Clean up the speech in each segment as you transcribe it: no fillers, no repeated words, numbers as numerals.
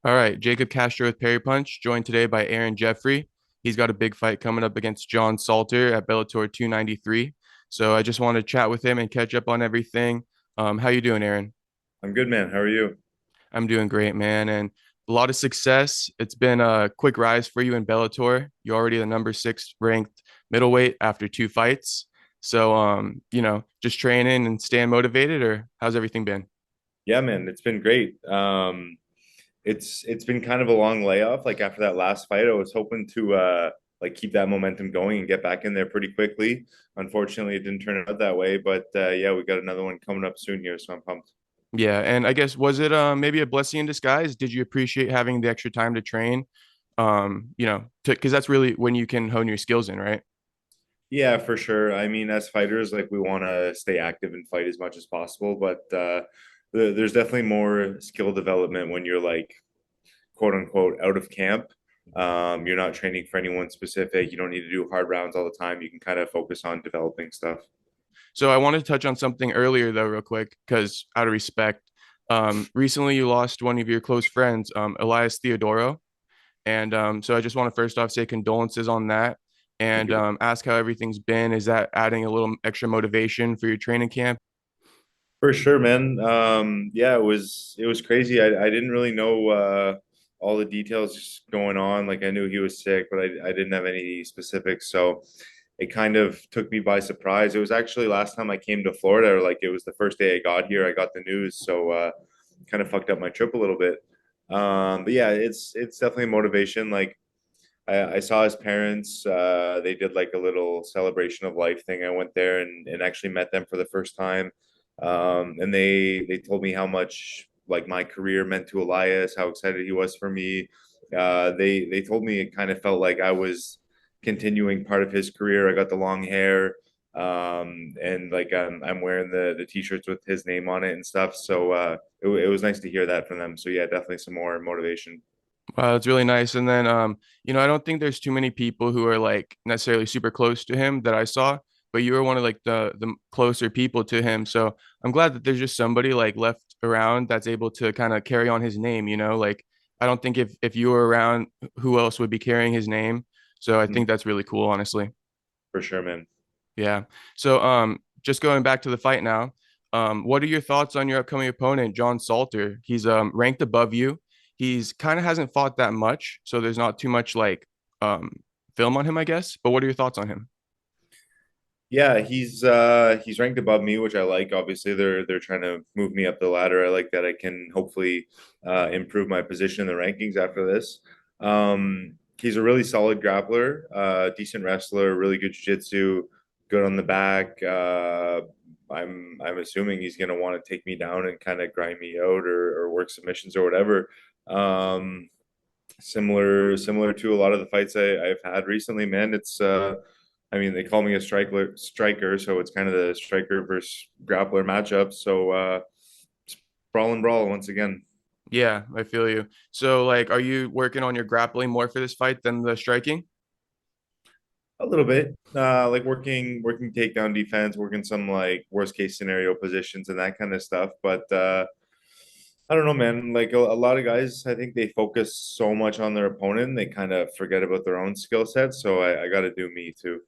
All right, Jacob Castro with Parry Punch, joined today by Aaron Jeffery. He's got a big fight coming up against John Salter at Bellator 293. So I just want to chat with him and catch up on everything. How you doing, Aaron? I'm good, man. How are you? I'm doing great, man, and a lot of success. It's been a quick rise for you in Bellator. You're already the number six ranked middleweight after two fights. So, just training and staying motivated, or how's everything been? Yeah, man, it's been great. It's been kind of a long layoff. Like after that last fight, I was hoping to like keep that momentum going and get back in there pretty quickly. Unfortunately, it didn't turn out that way, but yeah, we got another one coming up soon here, so I'm pumped. Yeah, and I guess was it maybe a blessing in disguise? Did you appreciate having the extra time to train? Because that's really when you can hone your skills in, right? Yeah, for sure. I mean, as fighters, like we want to stay active and fight as much as possible, but there's definitely more skill development when you're like quote unquote out of camp. You're not training for anyone specific. You don't need to do hard rounds all the time. You can kind of focus on developing stuff. So I wanted to touch on something earlier though, real quick, because out of respect, recently you lost one of your close friends, Elias Theodoreau, and so I just want to first off say condolences on that, Thank and you. ask how everything's been. Is that adding a little extra motivation for your training camp? For sure, man. Yeah, it was crazy. I didn't really know all the details going on. Like I knew he was sick, but I didn't have any specifics. So it kind of took me by surprise. It was actually last time I came to Florida, or like it was the first day I got here, I got the news. So kind of fucked up my trip a little bit. But yeah, it's definitely a motivation. Like I saw his parents. They did like a little celebration of life thing. I went there and actually met them for the first time. And they told me how much like my career meant to Elias, how excited he was for me. They told me it kind of felt like I was continuing part of his career. I got the long hair, and like I'm wearing the t-shirts with his name on it and stuff. So it was nice to hear that from them. So yeah, definitely some more motivation. Wow, that's really nice. And then, I don't think there's too many people who are like necessarily super close to him that I saw, but you were one of like the closer people to him. So I'm glad that there's just somebody like left around that's able to kind of carry on his name, Like I don't think if you were around, who else would be carrying his name? So I think Mhm. that's really cool, honestly. For sure, man. Yeah. So just going back to the fight now, what are your thoughts on your upcoming opponent, John Salter? He's ranked above you. He's kind of hasn't fought that much, so there's not too much like um film on him, I guess. But what are your thoughts on him? Yeah, he's ranked above me, which I like. Obviously, they're trying to move me up the ladder. I like that I can hopefully improve my position in the rankings after this. He's a really solid grappler, decent wrestler, really good jiu-jitsu, good on the back. I'm assuming he's gonna want to take me down and kind of grind me out or work submissions or whatever. Um, similar to a lot of the fights I've had recently, man. It's I mean, they call me a striker, so it's kind of the striker versus grappler matchup. So brawl and brawl once again. Yeah, I feel you. So like, are you working on your grappling more for this fight than the striking? A little bit, like working takedown defense, working some like worst case scenario positions and that kind of stuff. But I don't know, man. Like a lot of guys, I think they focus so much on their opponent, they kind of forget about their own skill set. So I got to do me too.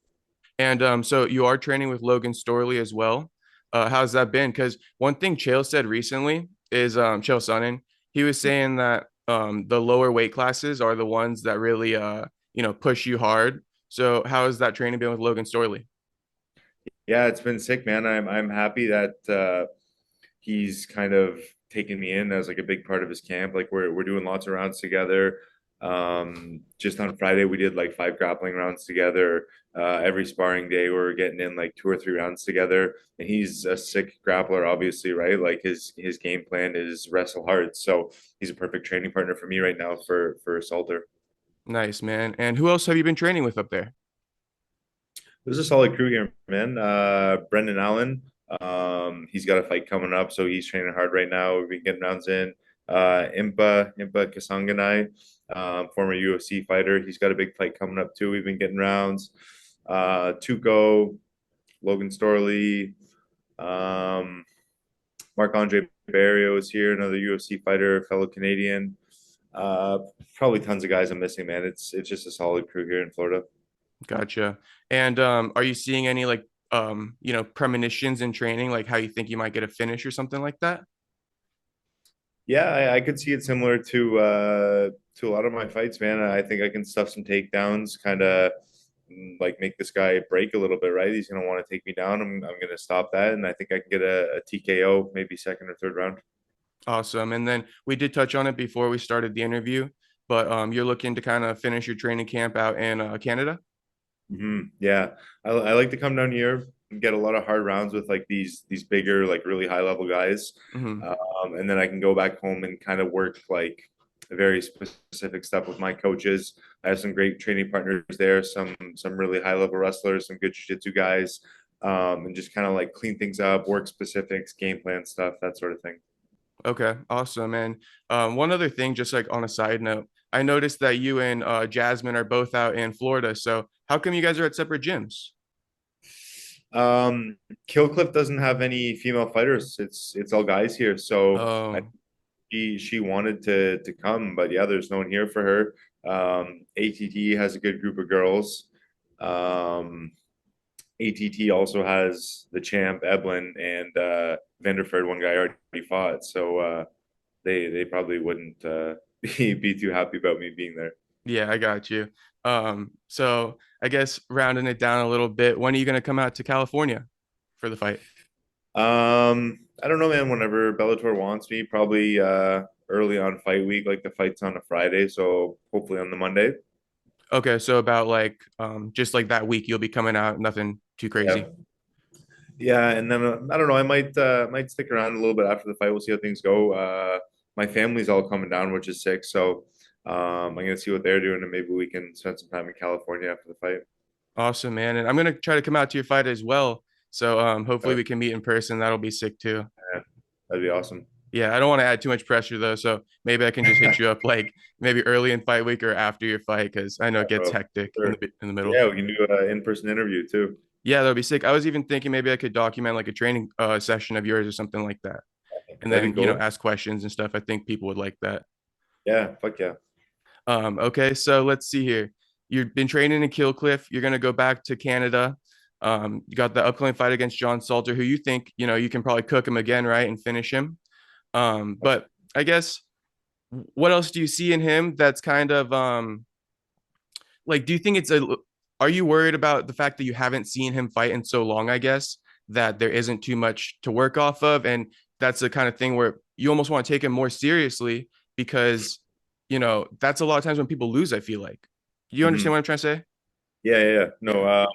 And so you are training with Logan Storley as well. How's that been? Because one thing Chael said recently is Chael Sonnen, he was saying that the lower weight classes are the ones that really push you hard. So how has that training been with Logan Storley? Yeah, it's been sick, man. I'm happy that he's kind of taken me in as like a big part of his camp. Like we're doing lots of rounds together. Just on Friday we did like 5 grappling rounds together. Every sparring day we're getting in like 2 or 3 rounds together. And he's a sick grappler, obviously, right? Like his game plan is wrestle hard. So he's a perfect training partner for me right now for Salter. Nice, man. And who else have you been training with up there? There's a solid crew here, man. Brendan Allen, he's got a fight coming up, so he's training hard right now. We've been getting rounds in. Impa Kasanganai, former UFC fighter, he's got a big fight coming up too. We've been getting rounds. Tuco, Logan Storley, um, Marc Andre Barrio is here, another UFC fighter, fellow Canadian. Uh, Probably tons of guys I'm missing, man. It's just a solid crew here in Florida. Gotcha. And are you seeing any like premonitions in training, like how you think you might get a finish or something like that? Yeah, I could see it similar to a lot of my fights, man. I think I can stuff some takedowns, kind of like make this guy break a little bit, right? He's gonna want to take me down. I'm gonna stop that, and I think I can get a TKO, maybe second or third round. Awesome. And then we did touch on it before we started the interview, but you're looking to kind of finish your training camp out in Canada? Yeah, I like to come down here and get a lot of hard rounds with like these bigger, like really high level guys, Hmm. and then I can go back home and kind of work like very specific stuff with my coaches. I have some great training partners there, some really high level wrestlers, some good jiu-jitsu guys, and just kind of like clean things up, work specifics, game plan stuff, that sort of thing. Okay, awesome. And one other thing, just like on a side note, I noticed that you and Jasmine are both out in Florida. So how come you guys are at separate gyms? Um, Killcliff doesn't have any female fighters. It's all guys here. So Oh, she wanted to come, but yeah, there's no one here for her. ATT has a good group of girls. Um, ATT also has the champ Eblin and Vanderford, one guy already fought. So they probably wouldn't be too happy about me being there. yeah, I got you. So I guess rounding it down a little bit, when are you going to come out to California for the fight? I don't know, man. Whenever Bellator wants me, probably early on fight week. Like the fight's on a Friday, so hopefully on the Monday. Okay, so about like just like that week you'll be coming out, nothing too Yeah, crazy. yeah. And then I don't know. I might stick around a little bit after the fight. We'll see how things go. My family's all coming down, which is sick. So I'm gonna see what they're doing, and maybe we can spend some time in California after the fight. Awesome, man. And I'm gonna try to come out to your fight as well. So hopefully Uh, we can meet in person. That'll be sick too. yeah, that'd be awesome. Yeah, I don't want to add too much pressure though. So maybe I can just hit you up like maybe early in fight week or after your fight because I know it gets Bro. hectic in Sure. the middle. Yeah, we can do an in-person interview too. Yeah, that'll be sick. I was even thinking maybe I could document like a training session of yours or something like that, and That'd then be cool. ask questions and stuff. I think people would like that. Yeah, fuck yeah. Okay, so let's see here. You've been training in Killcliff. You're gonna go back to Canada. You got the upcoming fight against John Salter, who you think you can probably cook him again, right, and finish him. But I guess what else do you see in him that's kind of like? Do you think it's a? Are you worried about the fact that you haven't seen him fight in so long? I guess that there isn't too much to work off of, and that's the kind of thing where you almost want to take him more seriously because that's a lot of times when people lose. I feel like you understand Mhm. what I'm trying to say? Yeah. No,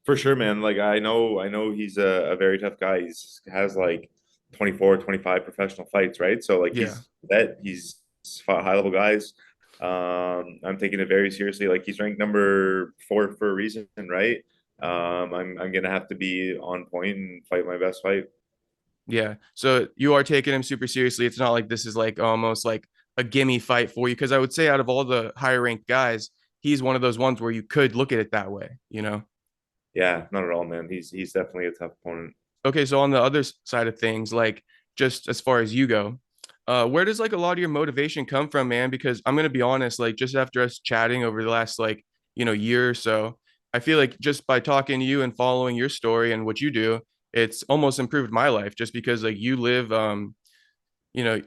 for sure, man. Like I know he's a very tough guy. He's has like 24, 25 professional fights, right? So like Yeah. he's fought high level guys. I'm taking it very seriously. Like he's ranked number 4 for a reason, right? I'm gonna have to be on point and fight my best fight. Yeah. So you are taking him super seriously. It's not like this is like almost like a gimme fight for you. Cause I would say out of all the higher ranked guys, he's one of those ones where you could look at it that way. Yeah, not at all, man. He's definitely a tough opponent. Okay. So on the other side of things, like just as far as you go, where does like a lot of your motivation come from, man? Because I'm gonna be honest, like just after us chatting over the last like, year or so, I feel like just by talking to you and following your story and what you do, it's almost improved my life just because like you live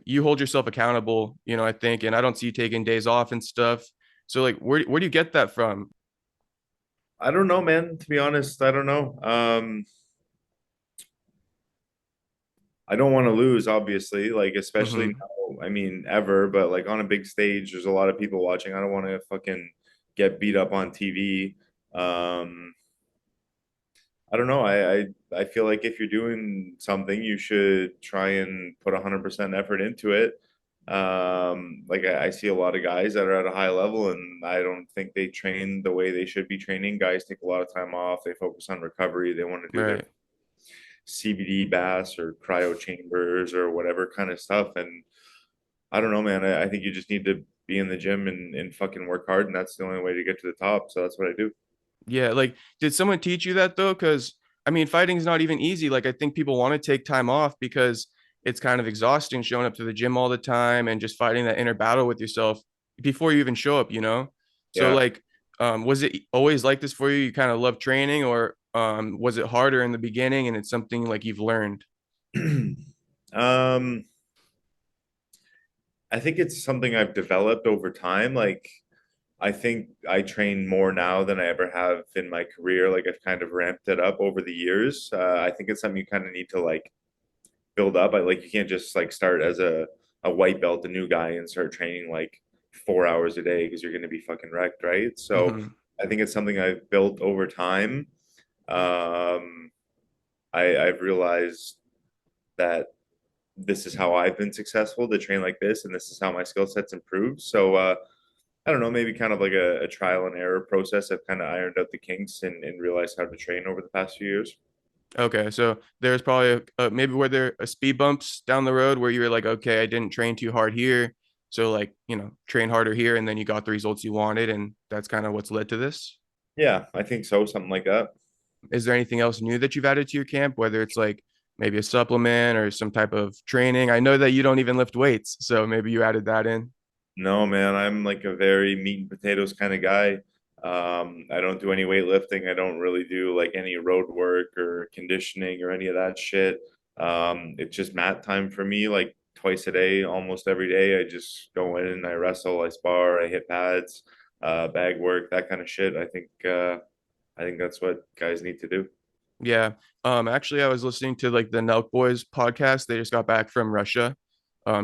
you hold yourself accountable, I think, and I don't see you taking days off and stuff. So like where do you get that from? I don't know, man. To be honest, I don't know. I don't want to lose, obviously, like especially Hmm. now, I mean, ever, but like on a big stage, there's a lot of people watching. I don't want to fucking get beat up on TV. Um, I don't know. I feel like if you're doing something, you should try and put 100% effort into it. Like I see a lot of guys that are at a high level, and I don't think they train the way they should be training. Guys take a lot of time off. They focus on recovery. They want to do their Right. CBD baths or cryo chambers or whatever kind of stuff. And I don't know, man. I think you just need to be in the gym and fucking work hard, and that's the only way to get to the top. So that's what I do. Yeah, like did someone teach you that though? Because I mean, fighting is not even easy. Like I think people want to take time off because it's kind of exhausting showing up to the gym all the time and just fighting that inner battle with yourself before you even show up, you know? So Yeah. like, was it always like this for you? You kind of love training, or was it harder in the beginning and it's something like you've learned? Um, I think it's something I've developed over time. Like, I think I train more now than I ever have in my career. Like, I've kind of ramped it up over the years. I think it's something you kind of need to like build up. Like, you can't just like start as a white belt, a new guy, and start training like 4 hours a day because you're going to be fucking wrecked, right? So, Hmm. I think it's something I've built over time. Um, I've realized that this is how I've been successful to train like this, and this is how my skill sets improved. So I don't know, maybe kind of like a trial and error process. I've kind of ironed out the kinks and realized how to train over the past few years. Okay, so there's probably maybe were there speed bumps down the road where you were like, okay, I didn't train too hard here, so like train harder here, and then you got the results you wanted, and that's kind of what's led to this. Yeah, I think so, something like that. Is there anything else new that you've added to your camp, whether it's like maybe a supplement or some type of training? I know that you don't even lift weights, so maybe you added that in. No, man, I'm like a very meat and potatoes kind of guy. I don't do any weightlifting. I don't really do like any road work or conditioning or any of that shit. It's just mat time for me, like twice a day, almost every day. I just go in and I wrestle, I spar, I hit pads, bag work, that kind of shit. I think that's what guys need to do. Yeah. Actually, I was listening to like the Nelk Boys podcast. They just got back from Russia,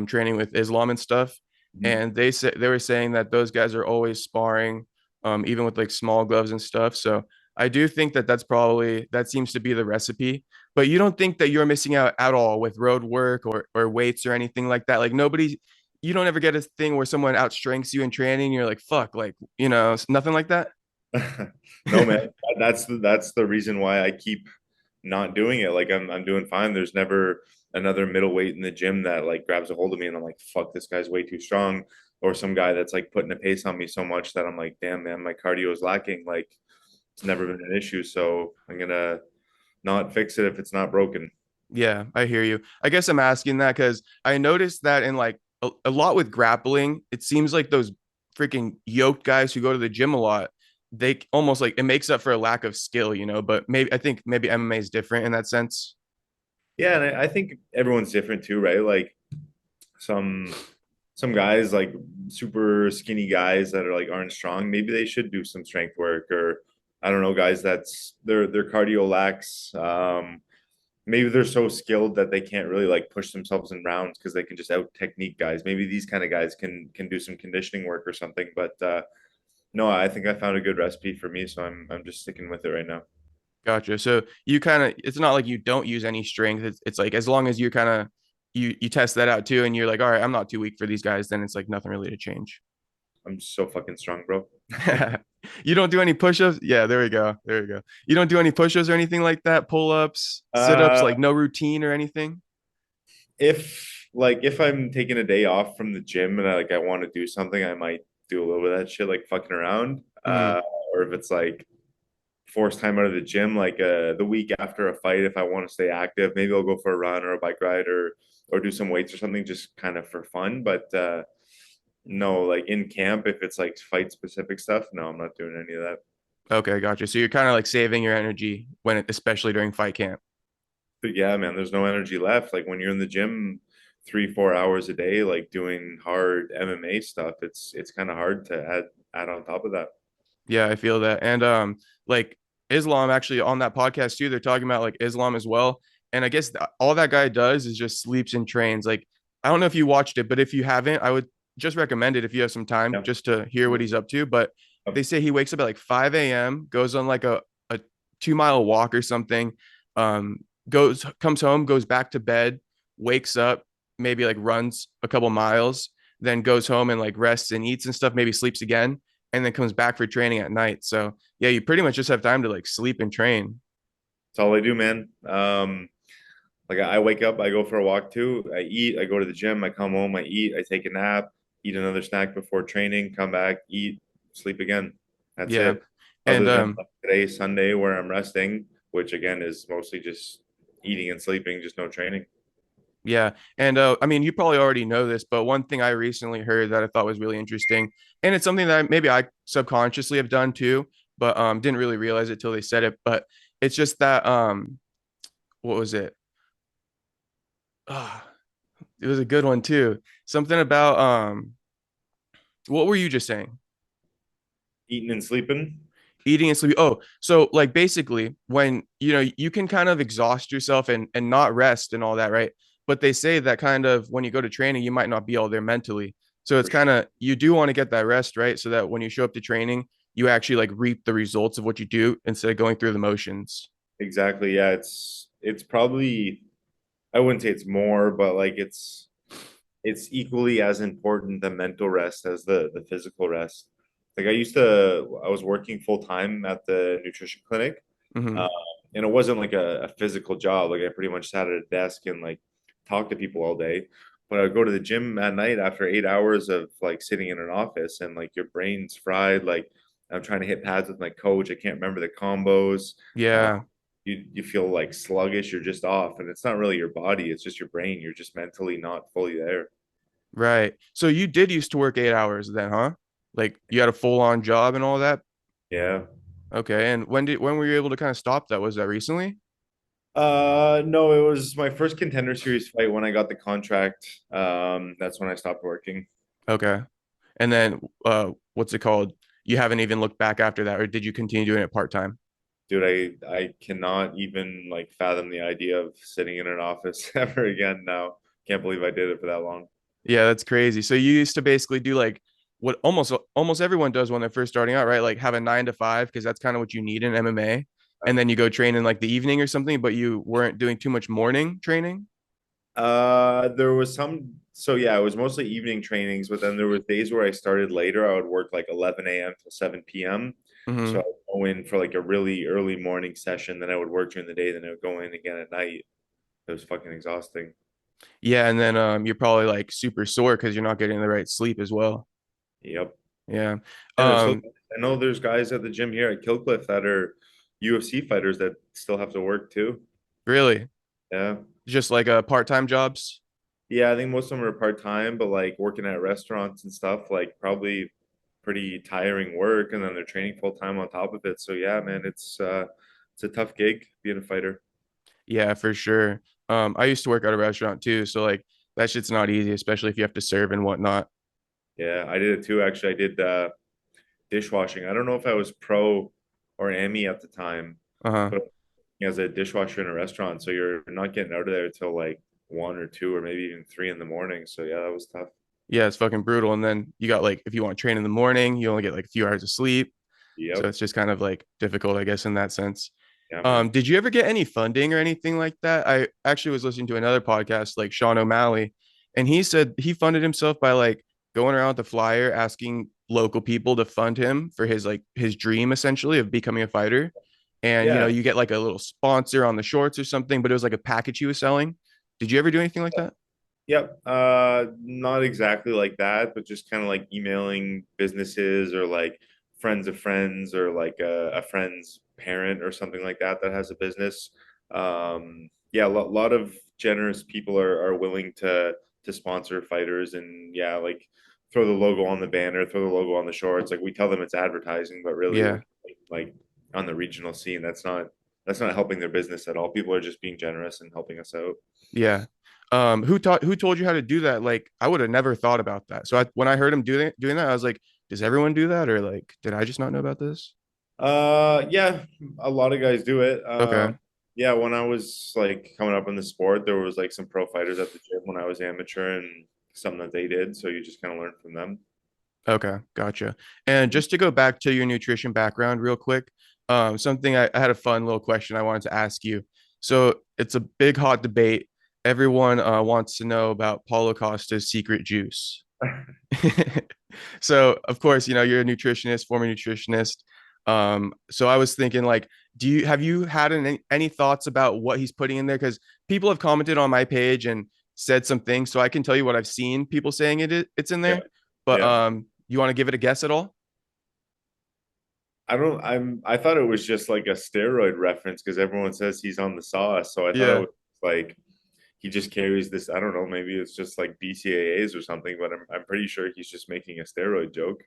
training with Islam and stuff. Mhm. And they were saying that those guys are always sparring, even with like small gloves and stuff. So I do think that that seems to be the recipe. But you don't think that you're missing out at all with road work or weights or anything like that? Like nobody, you don't ever get a thing where someone outstrengths you in training. And you're like, fuck, like nothing like that. No, man, that's the reason why I keep not doing it. Like I'm doing fine. There's never another middleweight in the gym that like grabs a hold of me and I'm like, fuck, this guy's way too strong. Or some guy that's like putting a pace on me so much that I'm like, damn, man, my cardio is lacking. Like it's never been an issue. So I'm gonna not fix it if it's not broken. Yeah, I hear you. I guess I'm asking that because I noticed that in like a lot with grappling, it seems like those freaking yoked guys who go to the gym a lot, they almost like it makes up for a lack of skill, but maybe I think maybe MMA is different in that sense. Yeah, and I think everyone's different too, right? Like some some guys like super skinny guys that are like aren't strong, maybe they should do some strength work or I don't know, guys that's their cardio lacks. Maybe they're so skilled that they can't really like push themselves in rounds because they can just out technique guys. Maybe these kind of guys can do some conditioning work or something. But no, I think I found a good recipe for me, so I'm just sticking with it right now. Gotcha. So you kind of it's not like you don't use any strength. It's like as long as you kind of you test that out too, and you're like, all right, I'm not too weak for these guys, then it's like nothing really to change. I'm so fucking strong, bro. You don't do any push-ups? Yeah, there we go. There we go. You don't do any push-ups or anything like that? Pull-ups, sit-ups, Uh, like no routine or anything? if I'm taking a day off from the gym and I want to do something, I might do a little bit of that shit, like fucking around. Hmm. Or if it's like forced time out of the gym, like the week after a fight, if I want to stay active, maybe I'll go for a run or a bike ride or do some weights or something just kind of for fun. But no, like in camp, if it's like fight specific stuff, no, I'm not doing any of that. Okay, gotcha. So you're kind of like saving your energy especially during fight camp. But yeah, man, there's no energy left. Like when you're in the gym 3, 4 hours a day, like doing hard MMA stuff, it's kind of hard to add on top of that. Yeah, I feel that. And like Islam actually on that podcast too, they're talking about like Islam as well. And I guess all that guy does is just sleeps and trains. Like I don't know if you watched it, but if you haven't, I would just recommend it if you have some time Yeah. just to hear what he's up to. But they say he wakes up at like 5 a.m., goes on like a 2 mile walk or something, comes home, goes back to bed, wakes up, maybe like runs a couple miles, then goes home and like rests and eats and stuff, maybe sleeps again and then comes back for training at night. So yeah, you pretty much just have time to like sleep and train. That's all I do, man. Like I wake up, I go for a walk too. I eat, I go to the gym, I come home, I eat, I take a nap, eat another snack before training, come back, eat, sleep again. That's Yeah. it. And Other than like today, Sunday, where I'm resting, which again is mostly just eating and sleeping, just no training. Yeah. And I mean, you probably already know this, but one thing I recently heard that I thought was really interesting, and it's something that maybe I subconsciously have done too, but didn't really realize it till they said it. But it's just that what was it? Ah, it was a good one too. Something about what were you just saying? Eating and sleeping. Eating and sleeping. Oh, so like basically when you can kind of exhaust yourself and not rest and all that, right? But they say that kind of when you go to training, you might not be all there mentally. So it's For sure. kind of you do want to get that rest, right? So that when you show up to training, you actually like reap the results of what you do instead of going through the motions. Exactly. Yeah, it's probably, I wouldn't say it's more, but like it's equally as important the mental rest as the physical rest. Like I was working full time at the nutrition clinic, Hmm. uh, and it wasn't like a physical job. Like I pretty much sat at a desk and like talked to people all day. But I would go to the gym at night after 8 hours of like sitting in an office, and like your brain's fried. Like I'm trying to hit pads with my coach. I can't remember the combos. Uh, Yeah, you feel like sluggish. You're just off, and it's not really your body. It's just your brain. You're just mentally not fully there. right. So you did used to work 8 hours then, huh? Like you had a full on job and all that. Yeah. Okay. And when were you able to kind of stop that? Was that recently? No, it was my first contender series fight when I got the contract. That's when I stopped working. Okay. And then what's it called? You haven't even looked back after that, or did you continue doing it part time? Dude, I cannot even like fathom the idea of sitting in an office ever again now. Can't believe I did it for that long. Yeah, that's crazy. So you used to basically do like what almost everyone does when they're first starting out, right? Like have a 9 to 5 because that's kind of what you need in MMA. And then you go train in like the evening or something, but you weren't doing too much morning training. There was some, so yeah, it was mostly evening trainings, but then there was days where I started later. I would work like 11 a.m. till 7 p.m. So I Hmm. would go in for like a really early morning session, then I would work during the day, then I would go in again at night. It was fucking exhausting. Yeah, and then you're probably like super sore because you're not getting the right sleep as well. Yep. Yeah. And there's still, Um, I know there's guys at the gym here at Killcliff that are UFC fighters that still have to work too. really, Yeah. just like part-time jobs. Yeah, I think most of them are part-time, but like working at restaurants and stuff, like probably pretty tiring work, and then they're training full time on top of it. So yeah, man, it's a tough gig being a fighter. Yeah, for sure. I used to work at a restaurant too, so like that shit's not easy, especially if you have to serve and whatnot. Yeah, I did it too, actually. I did dishwashing. I don't know if I was pro or Emmy at the time, Uh-huh. but as a dishwasher in a restaurant, so you're not getting out of there till like 1 or 2 or maybe even 3 in the morning. So yeah, that was tough. Yeah, it's fucking brutal. And then you got like if you want to train in the morning, you only get like a few hours of sleep. So Yep. it's just kind of like difficult, I guess, in that sense. Yeah, man. Did you ever get any funding or anything like that? I actually was listening to another podcast, like Sean O'Malley, and he said he funded himself by like going around with the flyer asking local people to fund him for his like his dream essentially of becoming a fighter. And Yeah. you get like a little sponsor on the shorts or something, but it was like a package he was selling. Did you ever do anything like that? Yep. Not exactly like that, but just kind of like emailing businesses or like friends of friends or like a friend's parent or something like that that has a business. Yeah, lot of generous people are willing to sponsor fighters and yeah, like throw the logo on the banner, throw the logo on the shorts. Like we tell them it's advertising, but really Yeah. like on the regional scene, that's not helping their business at all. People are just being generous and helping us out. Yeah. Who told you how to do that? Like, I would have never thought about that. So when I heard him doing that, I was like, does everyone do that? Or like, did I just not know about this? Yeah, a lot of guys do it. Okay. Yeah, when I was like coming up in the sport, there was like some pro fighters at the gym when I was amateur and some that they did. So you just kind of learn from them. Okay. Gotcha. And Mhm. just to go back to your nutrition background real quick, something I had a fun little question I wanted to ask you. So it's a big hot debate. Everyone wants to know about Paulo Costa's secret juice. So of course, you're a nutritionist, former nutritionist. So I was thinking like, have you had any thoughts about what he's putting in there? Because people have commented on my page and said some things, so I can tell you what I've seen people saying it's in Yeah, there. But yeah. you want to give it a guess at all? I thought it was just like a steroid reference because everyone says he's on the sauce. So I thought it Yeah. was like he just carries this. I don't know, maybe it's just like BCAAs or something, but I'm pretty sure he's just making a steroid joke.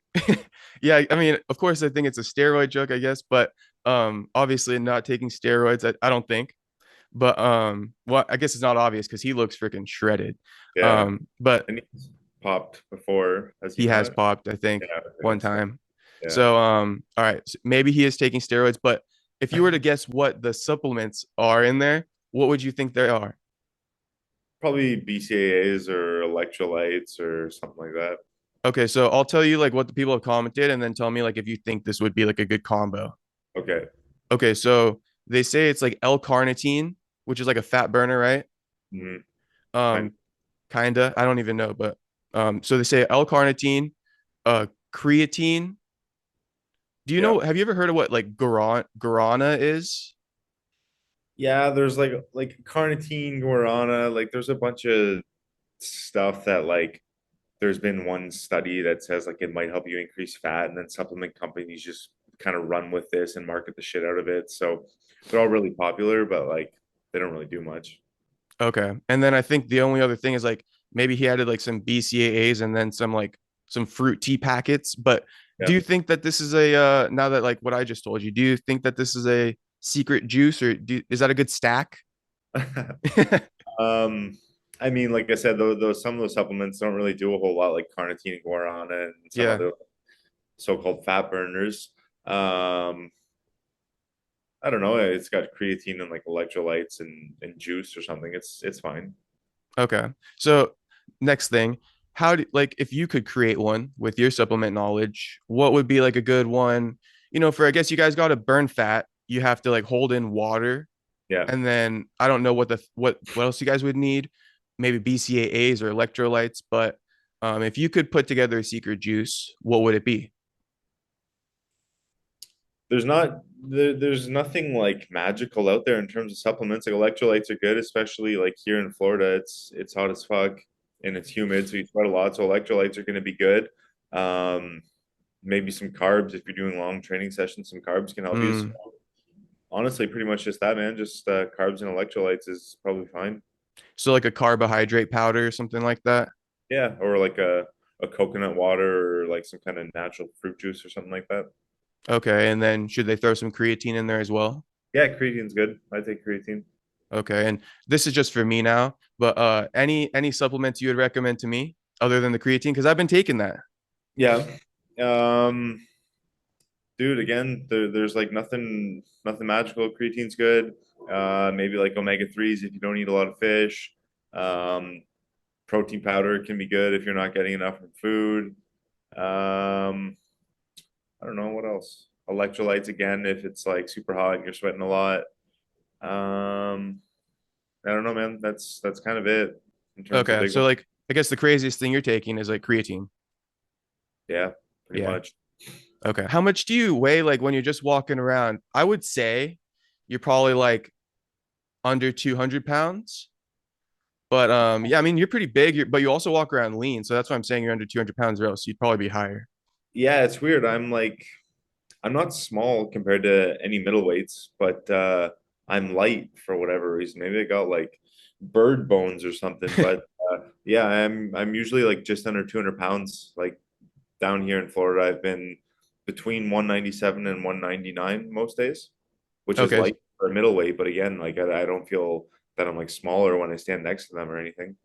Yeah, I mean, of course, I think it's a steroid joke, I guess, but obviously not taking steroids, I don't think. But well, I guess it's not obvious because he looks freaking shredded. Yeah. But And he's popped before, has he he has not? popped, I think, Yeah, one okay, so time. yeah. So all right, so maybe he is taking steroids, but if you were to guess what the supplements are in there, what would you think they are? Probably BCAAs or electrolytes or something like that. Okay, so I'll tell you like what the people have commented and then tell me like if you think this would be like a good combo. Okay. Okay, so they say it's like L-carnitine, which is like a fat burner, right? Hmm. Kind Um, kinda. I don't even know, but so they say L-carnitine, creatine. Do you yeah. know, have you ever heard of what like guarana is? Yeah, there's like carnitine, guarana, like there's a bunch of stuff that like there's been one study that says like it might help you increase fat, and then supplement companies just kind of run with this and market the shit out of it. So they're all really popular, but like they don't really do much. Okay. And then I think the only other thing is like maybe he added like some BCAAs and then some like some fruit tea packets. But do Yeah. you think that this is a now that like what I just told you, do you think that this is a secret juice or is that a good stack? Um, I mean, like I said, those some of those supplements don't really do a whole lot, like carnitine and guarana and some Yeah. other so-called fat burners. Um, I don't know. It's got creatine and like electrolytes and juice or something. It's fine. Okay. So next thing, how do like if you could create one with your supplement knowledge, what would be like a good one? You know, for I guess you guys got to burn fat, you have to like hold in water, Yeah. and then I don't know what the what else you guys would need, maybe BCAAs or electrolytes, but if you could put together a secret juice, what would it be? There's nothing like magical out there in terms of supplements. Like electrolytes are good, especially like here in Florida. It's hot as fuck and it's humid, so you sweat a lot. So electrolytes are going to be good. Um, Maybe some carbs if you're doing long training sessions. Some carbs can help you. So Mm, honestly, pretty much just that, man. Just carbs and electrolytes is probably fine. so like a carbohydrate powder or something like that. Yeah, or like a coconut water or like some kind of natural fruit juice or something like that. Okay, and then should they throw some creatine in there as well? Yeah, creatine's good. I take creatine. Okay, and this is just for me now, but any supplements you would recommend to me other than the creatine? Because I've been taking that. Yeah. Um, Dude, again, there's like nothing magical. Creatine's good. Maybe like omega 3s if you don't eat a lot of fish. Um, Protein powder can be good if you're not getting enough from food. Um, I don't know what else. Electrolytes again if it's like super hot and you're sweating a lot. Um, I don't know, man. That's kind of it in terms of Okay, big so ones. like I guess the craziest thing you're taking is like creatine. Yeah, pretty Yeah. much. Okay. How much do you weigh like when you're just walking around? I would say you're probably like under 200 pounds. But yeah, I mean you're pretty big, but you also walk around lean, so that's why I'm saying you're under 200 pounds, or else you'd probably be higher. Yeah, it's weird. I'm not small compared to any middleweights, but I'm light for whatever reason. Maybe I got like bird bones or something. But yeah, I'm usually like just under 200 pounds. Like down here in Florida, I've been between 197 and 199 most days, which is Okay. light for a middleweight. But again, like I don't feel that I'm like smaller when I stand next to them or anything.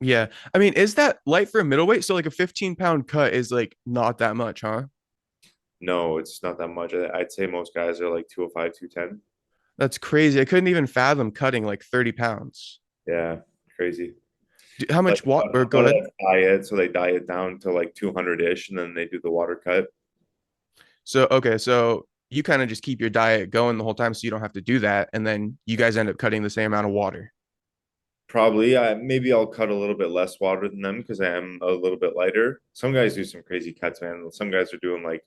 Yeah. I mean, is that light for a middleweight? So like a 15-pound cut is like not that much, huh? No, it's not that much. I'd say most guys are like 205, 210. That's crazy. I couldn't even fathom cutting like 30 pounds. Yeah, crazy. How Like much water or a go lot of ahead? that's diet, so they diet down to like 200-ish, and then they do the water cut. So okay, so you kind of just keep your diet going the whole time so you don't have to do that, and then you guys end up cutting the same amount of water. Probably, maybe I'll cut a little bit less water than them because I am a little bit lighter. Some guys do some crazy cuts, man. Some guys are doing like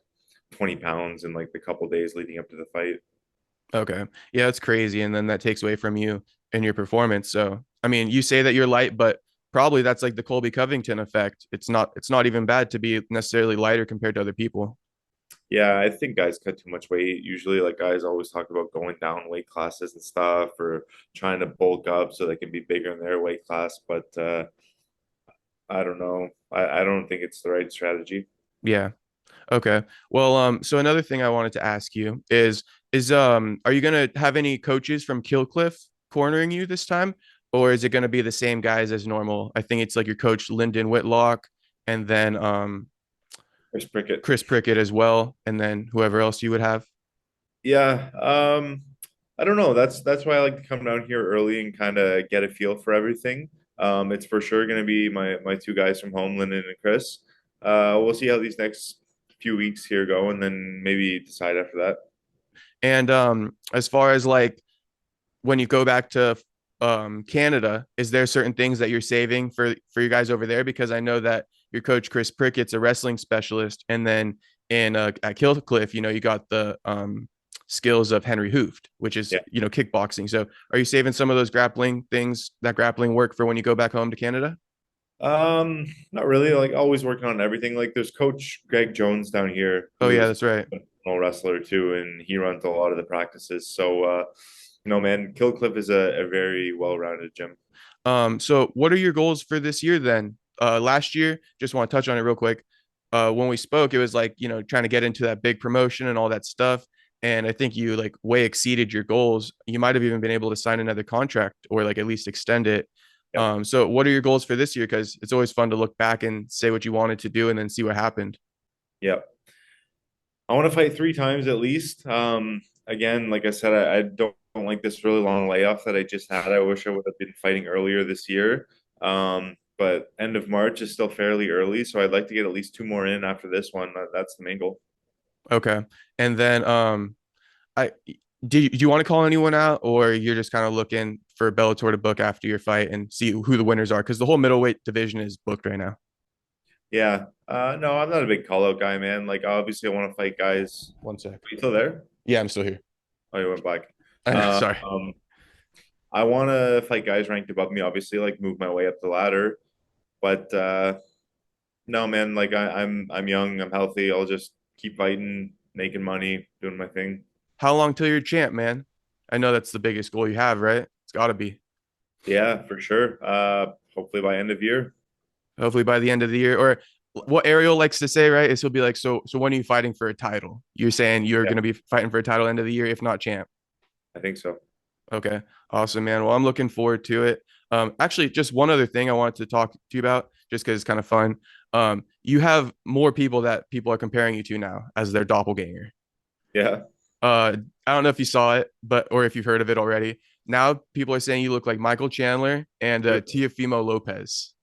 20 pounds in like the couple days leading up to the fight. Okay. Yeah, that's crazy. And then that takes away from you and your performance. So, I mean, you say that you're light, but probably that's like the Colby Covington effect. It's not even bad to be necessarily lighter compared to other people. Yeah, I think guys cut too much weight. Usually, like guys always talk about going down weight classes and stuff or trying to bulk up so they can be bigger in their weight class. But I don't know. I don't think it's the right strategy. Yeah. Okay. Well, so another thing I wanted to ask you is are you gonna have any coaches from Killcliff cornering you this time, or is it gonna be the same guys as normal? I think it's like your coach Lyndon Whitlock, and then Chris Prickett. Chris Prickett as well, and then whoever else you would have. Yeah, I don't know. That's why I like to come down here early and kind of get a feel for everything. It's for sure going to be my two guys from home, Lyndon and Chris. We'll see how these next few weeks here go, and then maybe decide after that. And as far as like when you go back to Canada, is there certain things that you're saving for you guys over there? Because I know that your coach Chris Prickett's a wrestling specialist, and then in at Killcliff, you got the skills of Henry Hooft, which is Yeah. kickboxing. So, are you saving some of those grappling things, that grappling work, for when you go back home to Canada? Not really. Like always working on everything. Like there's Coach Greg Jones down here Oh who yeah, is that's right. a professional wrestler too, and he runs a lot of the practices. So man, Killcliff is a very well-rounded gym. So what are your goals for this year then? Last year, just want to touch on it real quick. When we spoke, it was like, trying to get into that big promotion and all that stuff. And I think you like way exceeded your goals. You might have even been able to sign another contract or like at least extend it. Yep. So what are your goals for this year? Because it's always fun to look back and say what you wanted to do and then see what happened. Yep. I want to fight 3 times at least. Again, like I said, I don't like this really long layoff that I just had. I wish I would have been fighting earlier this year. But end of March is still fairly early, so I'd like to get at least two more in after this one. That's the main goal. Okay. And then I do you want to call anyone out, or you're just kind of looking for Bellator to book after your fight and see who the winners are? Because the whole middleweight division is booked right now. Yeah. No, I'm not a big call out guy, man. Like obviously I want to fight guys. One sec. Are you still there? Yeah, I'm still here. Oh, you went back. I know. Sorry. Um, I want to fight guys ranked above me, obviously, like move my way up the ladder. But no, man, like I'm young, I'm healthy. I'll just keep fighting, making money, doing my thing. How long till you're champ, man? I know that's the biggest goal you have, right? It's got to be. Yeah, for sure. Hopefully by end of year. Hopefully by the end of the year, or what Ariel likes to say, right? Is he'll be like, so when are you fighting for a title? You're saying you're Yeah, going to be fighting for a title end of the year, if not champ. I think so. Okay, awesome, man. Well, I'm looking forward to it. Actually, just one other thing I wanted to talk to you about, just because it's kind of fun. You have more people that people are comparing you to now as their doppelganger. Yeah. I don't know if you saw it, but or if you've heard of it already. Now people are saying you look like Michael Chandler and Teofimo Lopez.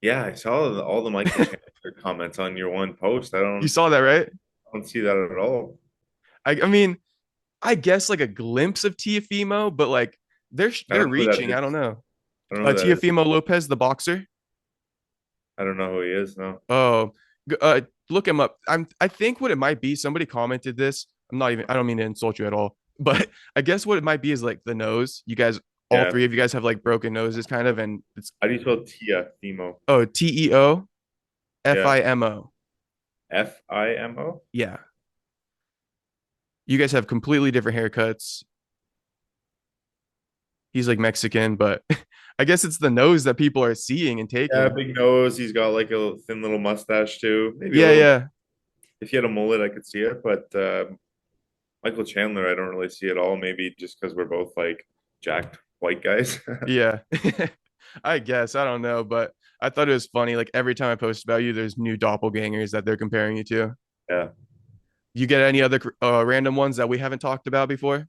Yeah, I saw all the Michael Chandler comments on your one post. You saw that, right? I don't see that at all. I mean, I guess like a glimpse of Teofimo, but like they're I they're don't know who that reaching. I don't is. know. I don't know who that is. Teofimo Lopez, the boxer. I don't know who he is. No. Oh, look him up. I think what it might be. Somebody commented this. I'm not even. I don't mean to insult you at all, but I guess what it might be is like the nose. You guys, all Yeah. three of you guys have like broken noses, kind of, and it's How do you spell Tia Fimo? Yeah. Teofimo. Fimo? Yeah, you guys have completely different haircuts. He's like Mexican, but I guess it's the nose that people are seeing and Yeah, taking. big nose. He's got like a thin little mustache too. Maybe a Yeah, little. yeah, If he had a mullet, I could see it. But Michael Chandler, I don't really see at all. Maybe just because we're both like jacked white guys. yeah. I guess I don't know, but I thought it was funny. Like every time I post about you, there's new doppelgangers that they're comparing you to. Yeah. You get any other random ones that we haven't talked about before?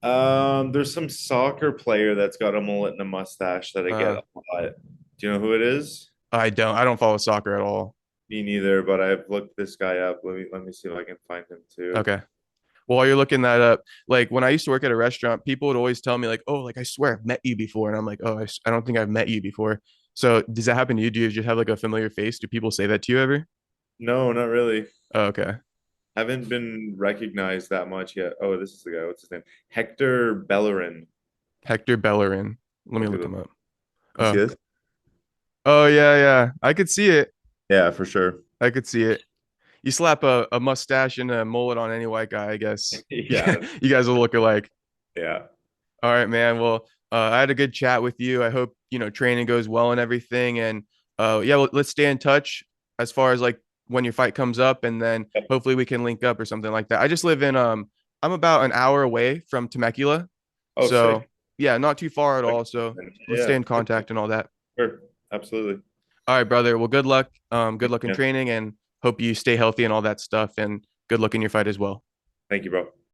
There's some soccer player that's got a mullet and a mustache that I get Uh, a lot. Do you know who it is? I don't. I don't follow soccer at all. Me neither, but I've looked this guy up. Let me see if I can find him too. Okay. Well, while you're looking that up, like when I used to work at a restaurant, people would always tell me like, "Oh, like I swear I've met you before," and I'm like, "Oh, I don't think I've met you before." So does that happen to you? Do you just have like a familiar face? Do people say that to you ever? No, not really. Oh, okay. Haven't been recognized that much yet. Oh, this is the guy. What's his name? Hector Bellerin. Hector Bellerin. Let me Look at look this. him up. You see Oh, this? oh yeah, yeah. I could see it. Yeah, for sure. I could see it. you slap a mustache and a mullet on any white guy, I guess. Yeah, You guys will look alike. yeah. All right, man. Well, I had a good chat with you. I hope, training goes well and everything. And yeah, well, let's stay in touch as far as like when your fight comes up, and then hopefully we can link up or something like that. I just live in I'm about an hour away from Temecula. Oh, So sick. yeah, not too far at all. So let's stay Yeah, in contact and all that. sure. Absolutely. All right, brother. Well, good luck. Good luck in Yeah. training, and hope you stay healthy and all that stuff. And good luck in your fight as well. Thank you, bro.